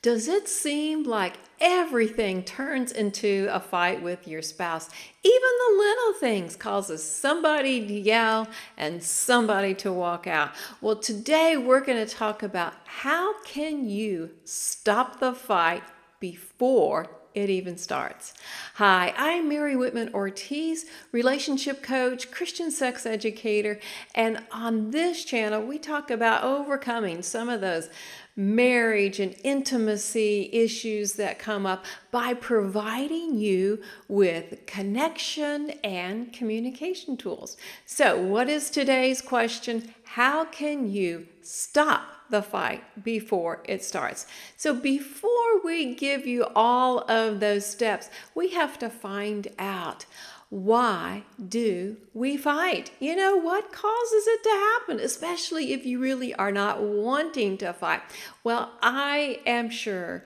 Does it seem like everything turns into a fight with your spouse? Even the little things causes somebody to yell and somebody to walk out. Well, today we're going to talk about how can you stop the fight before it even starts. Hi, I'm Mary Whitman Ortiz, relationship coach, Christian sex educator, and on this channel we talk about overcoming some of those marriage and intimacy issues that come up by providing you with connection and communication tools. So, what is today's question? How can you stop the fight before it starts? So before we give you all of those steps, we have to find out, why do we fight? You know, what causes it to happen, especially if you really are not wanting to fight? Well, I am sure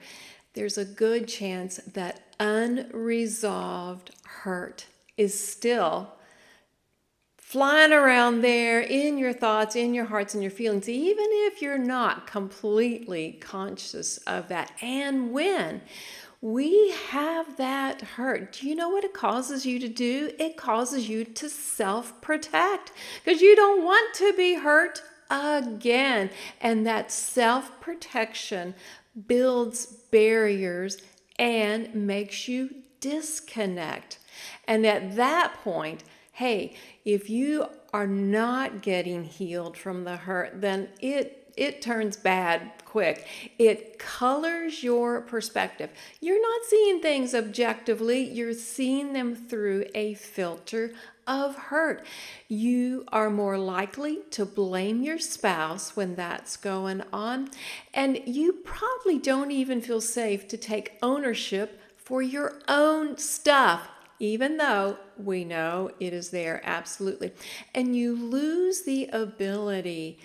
there's a good chance that unresolved hurt is still flying around there in your thoughts, in your hearts, and your feelings, even if you're not completely conscious of that. And when we have that hurt, do you know what it causes you to do? It causes you to self-protect because you don't want to be hurt again. And that self-protection builds barriers and makes you disconnect. And at that point, hey, if you are not getting healed from the hurt, then it turns bad quick. It colors your perspective. You're not seeing things objectively. You're seeing them through a filter of hurt. You are more likely to blame your spouse when that's going on. And you probably don't even feel safe to take ownership for your own stuff, even though we know it is there, absolutely. And you lose the ability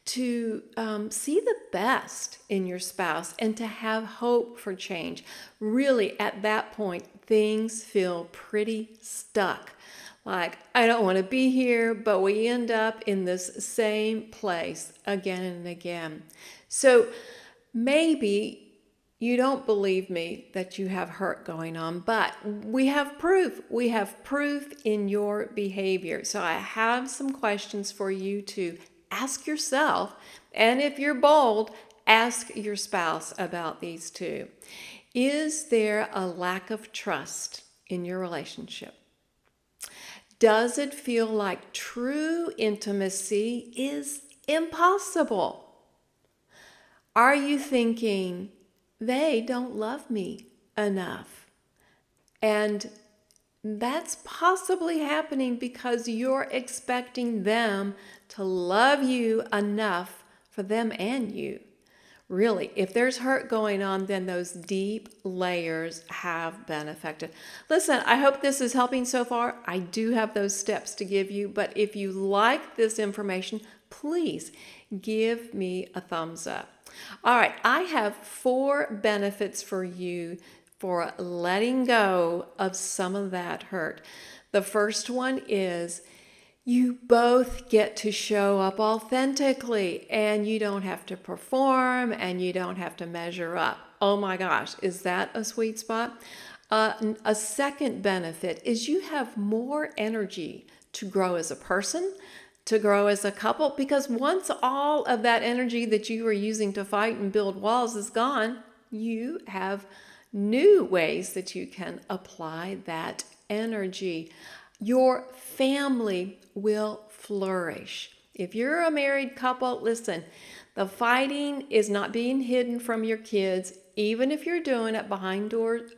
to see the best in your spouse and to have hope for change. Really, at that point, things feel pretty stuck. Like, I don't want to be here, but we end up in this same place again and again. So maybe you don't believe me that you have hurt going on, but we have proof. We have proof in your behavior. So I have some questions for you to ask yourself, and if you're bold, ask your spouse about these too. Is there a lack of trust in your relationship? Does it feel like true intimacy is impossible? Are you thinking, they don't love me enough? And that's possibly happening because you're expecting them to love you enough for them and you. Really, if there's hurt going on, then those deep layers have been affected. Listen, I hope this is helping so far. I do have those steps to give you, but if you like this information, please give me a thumbs up. All right, I have 4 benefits for you for letting go of some of that hurt. The first one is you both get to show up authentically, and you don't have to perform and you don't have to measure up. Oh my gosh, is that a sweet spot? A second benefit is you have more energy to grow as a person, to grow as a couple, because once all of that energy that you were using to fight and build walls is gone, you have new ways that you can apply that energy. Your family will flourish. If you're a married couple, listen, the fighting is not being hidden from your kids. Even if you're doing it behind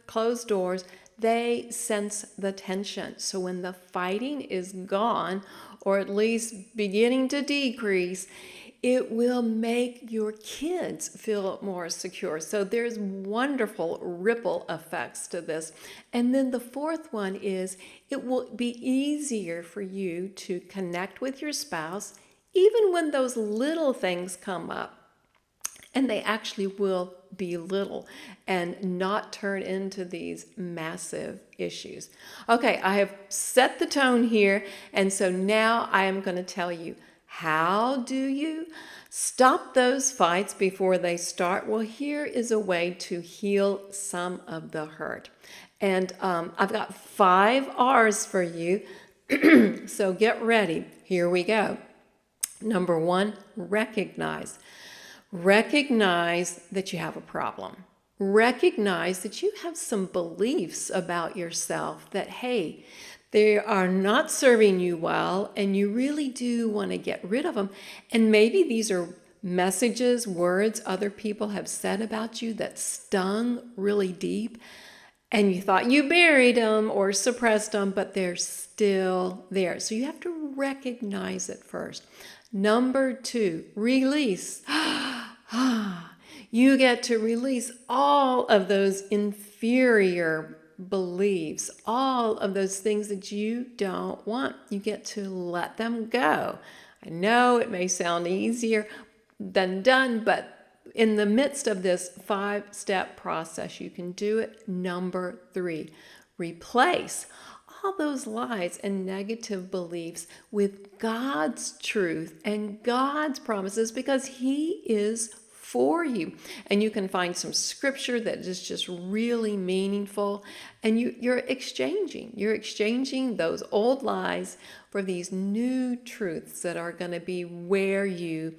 closed doors, they sense the tension. So when the fighting is gone, or at least beginning to decrease, it will make your kids feel more secure. So there's wonderful ripple effects to this. And then the fourth one is it will be easier for you to connect with your spouse, even when those little things come up. And they actually will be little and not turn into these massive issues. Okay, I have set the tone here. And so now I am going to tell you, how do you Stop those fights before they start. Well, here is a way to heal some of the hurt. And I've got 5 R's for you. So get ready. Here we go. Number 1, recognize. Recognize that you have a problem. Recognize that you have some beliefs about yourself that, hey, they are not serving you well, and you really do want to get rid of them. And maybe these are messages, words other people have said about you that stung really deep, and you thought you buried them or suppressed them, but they're still there. So you have to recognize it first. Number 2, release. You get to release all of those inferior beliefs, all of those things that you don't want. You get to let them go. I know it may sound easier than done, but in the midst of this 5-step process, you can do it. Number 3, replace all those lies and negative beliefs with God's truth and God's promises, because He is for you. And you can find some scripture that is just really meaningful, and you're exchanging those old lies for these new truths that are going to be where you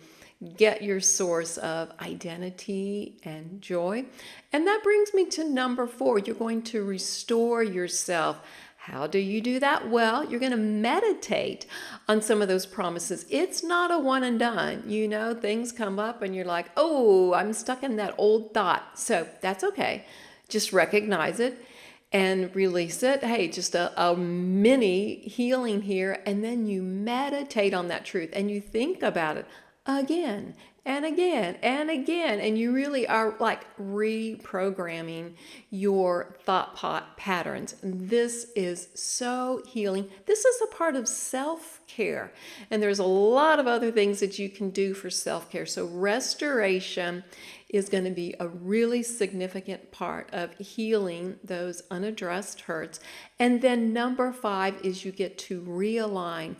get your source of identity and joy. And that brings me to number 4. You're going to restore yourself. How do you do that? Well, you're going to meditate on some of those promises. It's not a one and done. You know, things come up and you're like, oh, I'm stuck in that old thought. So that's okay. Just recognize it and release it. Hey, just a mini healing here. And then you meditate on that truth and you think about it again and again and again, and you really are like reprogramming your thought patterns. This is so healing. This is a part of self-care, and there's a lot of other things that you can do for self-care. So restoration is going to be a really significant part of healing those unaddressed hurts. And then number 5 is you get to realign.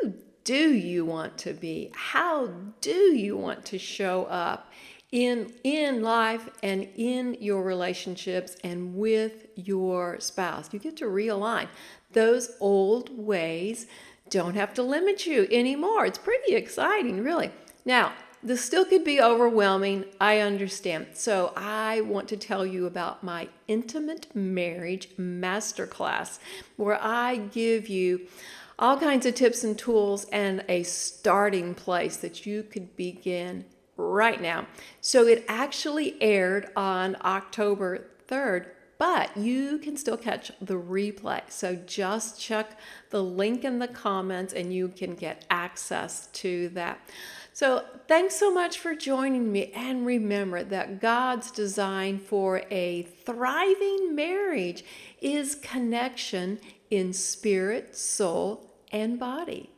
Who do you want to be? How do you want to show up in life and in your relationships and with your spouse? You get to realign. Those old ways don't have to limit you anymore. It's pretty exciting, really. Now, this still could be overwhelming. I understand. So I want to tell you about my Intimate Marriage Masterclass, where I give you all kinds of tips and tools and a starting place that you could begin right now. So it actually aired on October 3rd, but you can still catch the replay. So just check the link in the comments and you can get access to that. So thanks so much for joining me. And remember that God's design for a thriving marriage is connection in spirit, soul, and body.